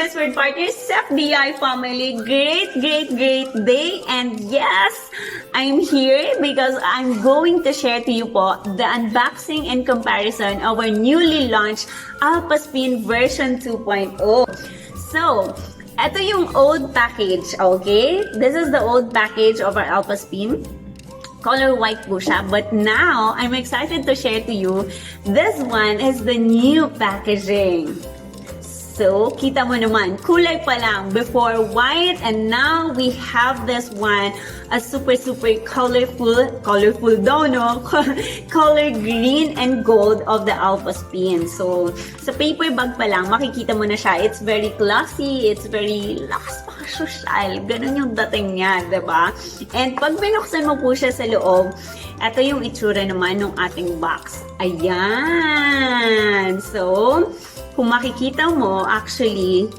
Bzzworld partners, FDI family. Great day. And yes, I'm here because I'm going to share to you po the unboxing and comparison of our newly launched AlphaSpin version 2.0. So, ito yung old package, okay? This is the old package of our AlphaSpin. Color white po siya. But now, I'm excited to share to you, this one is the new packaging. So, kita mo naman, kulay pa lang. Before white, and now we have this one, a super colorful daw, no? Color green and gold of the AlphaSpin. So, sa paper bag pa lang, makikita mo na siya. It's very classy, it's very lakas pa social. Ganun yung dating niya, diba? And pag binuksan mo po siya sa loob, ito yung itsura naman ng ating box. Ayan! So, kung makikita mo, actually,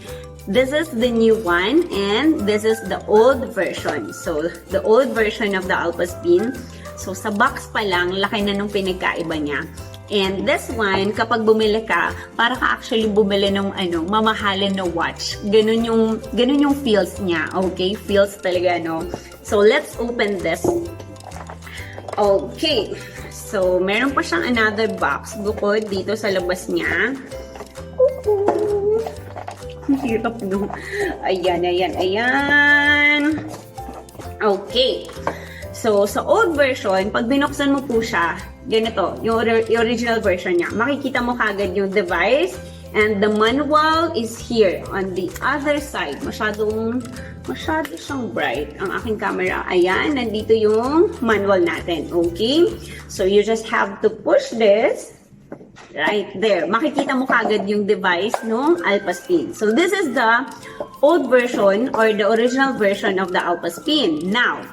this is the new one and this is the old version. So, the old version of the AlphaSpin. So, sa box pa lang, laki na nung pinagkaiba niya. And this one, kapag bumili ka, para ka actually bumili ng mamahalin na watch. Ganun yung feels niya. Okay? Feels talaga, no? So, let's open this. Okay. So, meron pa siyang another box bukod dito sa labas niya. Hirap, no? Ayan. Okay. So, sa old version, pag binuksan mo po siya, ganito, yung original version niya. Makikita mo kagad yung device and the manual is here on the other side. Masyado siyang bright ang aking camera. Ayan, nandito yung manual natin. Okay? So, you just have to push this. Right there. Makikita mo kagad yung device ng AlphaSpin. So, this is the old version or the original version of the AlphaSpin. Now,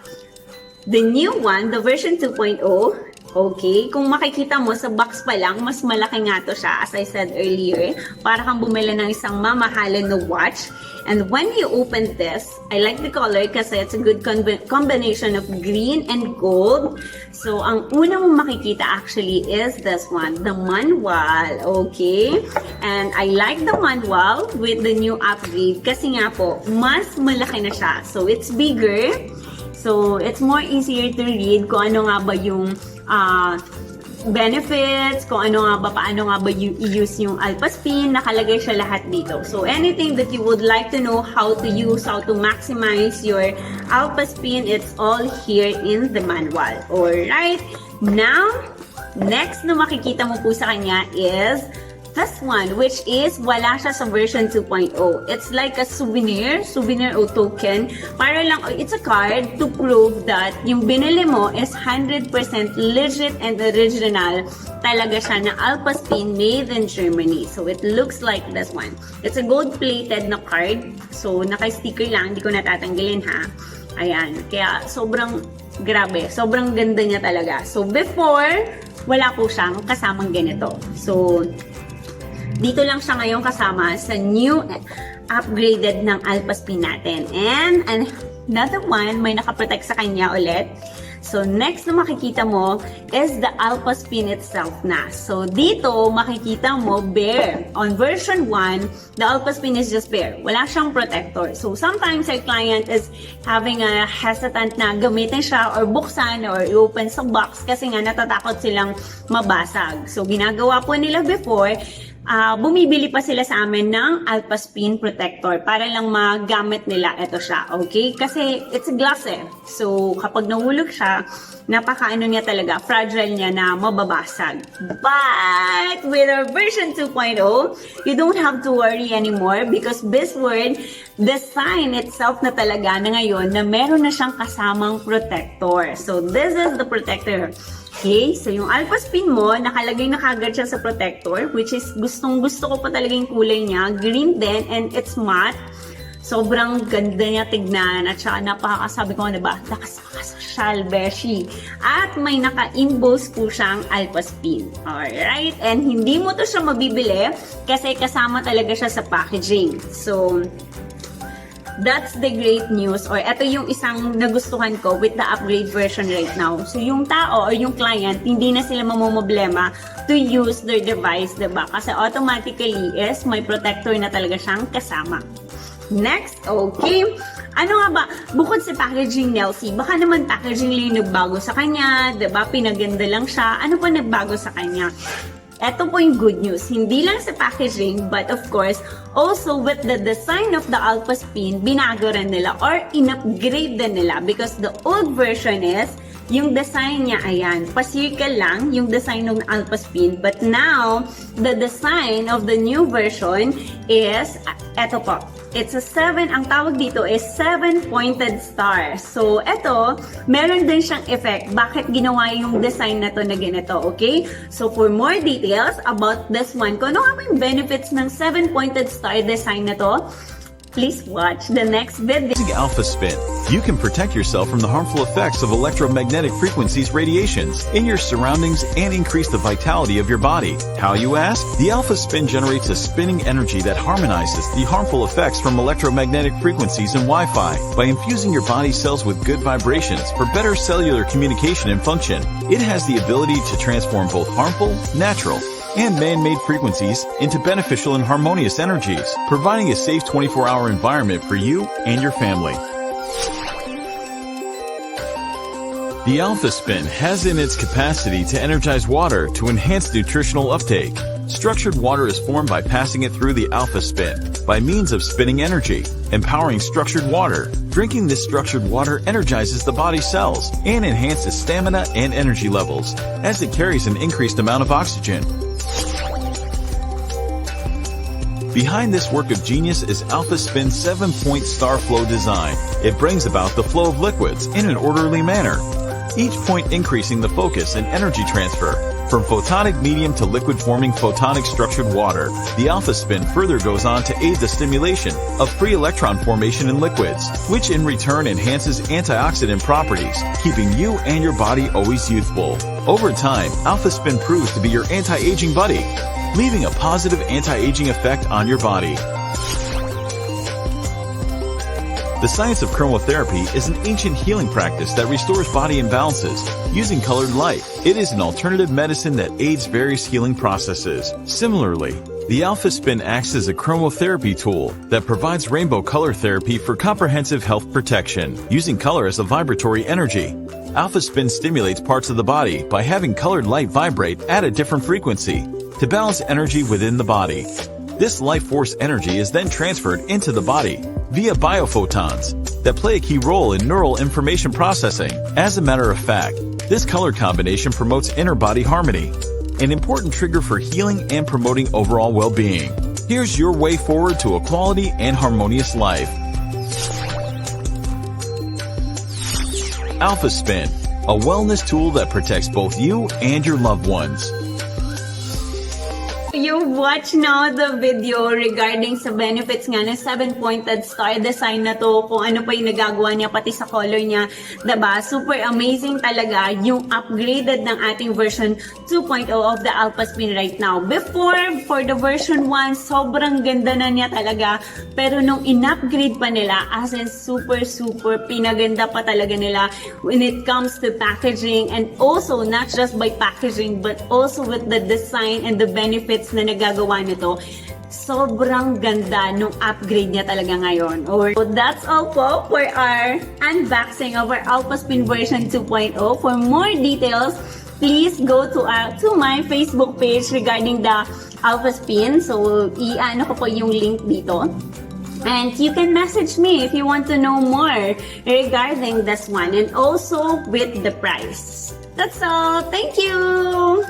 the new one, the version 2.0, okay, kung makikita mo sa box pa lang, mas malaki nga to siya, as I said earlier, para kang bumili ng isang mamahalin na watch. And when you open this, I like the color kasi it's a good combination of green and gold. So, ang una mong makikita actually is this one, the manual, okay? And I like the manual with the new upgrade kasi nga po, mas malaki na siya. So, it's bigger. So, it's more easier to read kung ano nga ba yung benefits, kung paano nga ba i-use yung AlphaSpin, nakalagay siya lahat dito. So, anything that you would like to know how to use, how to maximize your AlphaSpin, it's all here in the manual. Alright? Now, next na makikita mo po sa kanya is this one, which is wala siya sa version 2.0. It's like a souvenir o token. Para lang, it's a card to prove that yung binili mo is 100% legit and original. Talaga siya na AlphaSpin made in Germany. So, it looks like this one. It's a gold-plated na card. So, naka-sticker lang. Hindi ko natatanggalin, ha? Ayan. Kaya, sobrang grabe. Sobrang ganda niya talaga. So, before, wala po siyang kasamang ganito. So, dito lang siya ngayon kasama sa new upgraded ng AlphaSpin natin. And another one, may nakaprotect sa kanya ulit. So, next na makikita mo is the AlphaSpin itself na. So, dito makikita mo bare. On version 1, the AlphaSpin is just bare. Wala siyang protector. So, sometimes our client is having a hesitant na gamitin siya or buksan or i-open sa box kasi nga natatakot silang mabasag. So, ginagawa po nila before, bumibili pa sila sa amin ng AlphaSpin protector para lang magamit nila ito siya, okay? Kasi it's glass eh. So, kapag nahulog siya, napakaano niya talaga, fragile niya na mababasag. But, with our version 2.0, you don't have to worry anymore because Bzzworld design itself na talaga na ngayon na meron na siyang kasamang protector. So, this is the protector. Okay, so yung AlphaSpin mo, nakalagay na kagad siya sa protector, which is gustong-gusto ko pa talaga yung kulay niya. Green din, and it's matte. Sobrang ganda niya tignan, at saka napakasabi ko, diba? Lakas-social, beshi. At may naka-emboss po siyang AlphaSpin. Alright, and hindi mo to siya mabibili kasi kasama talaga siya sa packaging. So, that's the great news, or ito yung isang nagustuhan ko with the upgrade version right now. So yung tao or yung client, hindi na sila mamomblema to use their device, diba? Kasi automatically is may protector na talaga siyang kasama. Next, okay. Ano nga ba, bukod sa packaging, NELZY, baka naman packaging lang yung nagbago sa kanya, diba? Pinaganda lang siya. Ano pa nagbago sa kanya? Ito po yung good news. Hindi lang sa packaging, but of course, also with the design of the AlphaSpin, binago rin nila or in-upgrade din nila because the old version is, yung design niya, ayan, pa-circle lang yung design ng AlphaSpin. But now, the design of the new version is, eto po, it's a 7, ang tawag dito is 7-pointed star. So, eto, meron din siyang effect. Bakit ginawa yung design na to na ganito, okay? So, for more details about this one, kung ano nga yung benefits ng 7-pointed star design na to, please watch the next video. Using AlphaSpin, you can protect yourself from the harmful effects of electromagnetic frequencies radiations in your surroundings and increase the vitality of your body. How, you ask? The AlphaSpin generates a spinning energy that harmonizes the harmful effects from electromagnetic frequencies and Wi-Fi by infusing your body cells with good vibrations for better cellular communication and function. It has the ability to transform both harmful, natural, and man-made frequencies into beneficial and harmonious energies, providing a safe 24-hour environment for you and your family. The AlphaSpin has in its capacity to energize water to enhance nutritional uptake. Structured water is formed by passing it through the AlphaSpin by means of spinning energy, empowering structured water. Drinking this structured water energizes the body cells and enhances stamina and energy levels, as it carries an increased amount of oxygen. Behind this work of genius is AlphaSpin's 7-point star flow design. It brings about the flow of liquids in an orderly manner, each point increasing the focus and energy transfer. From photonic medium to liquid-forming photonic structured water, the AlphaSpin further goes on to aid the stimulation of free electron formation in liquids, which in return enhances antioxidant properties, keeping you and your body always youthful. Over time, AlphaSpin proves to be your anti-aging buddy, leaving a positive anti-aging effect on your body. The science of chromotherapy is an ancient healing practice that restores body imbalances using colored light. It is an alternative medicine that aids various healing processes. Similarly, the AlphaSpin acts as a chromotherapy tool that provides rainbow color therapy for comprehensive health protection. Using color as a vibratory energy, AlphaSpin stimulates parts of the body by having colored light vibrate at a different frequency to balance energy within the body. This life force energy is then transferred into the body via biophotons that play a key role in neural information processing. As a matter of fact, this color combination promotes inner body harmony, an important trigger for healing and promoting overall well-being. Here's your way forward to a quality and harmonious life. AlphaSpin, a wellness tool that protects both you and your loved ones. You watch now the video regarding sa benefits nga ng 7-pointed star design na to, kung ano pa yung nagagawa niya, pati sa color niya, diba? Super amazing talaga yung upgraded ng ating version 2.0 of the AlphaSpin right now. Before, for the version 1, sobrang ganda na niya talaga. Pero nung in-upgrade pa nila, as in super pinaganda pa talaga nila when it comes to packaging, and also not just by packaging but also with the design and the benefits na nagagawa nito. Sobrang ganda nung upgrade niya talaga ngayon. So that's all po for our unboxing of our AlphaSpin version 2.0. For more details, please go to my Facebook page regarding the AlphaSpin. So i-ano ko po yung link dito. And you can message me if you want to know more regarding this one, and also with the price. That's all. Thank you!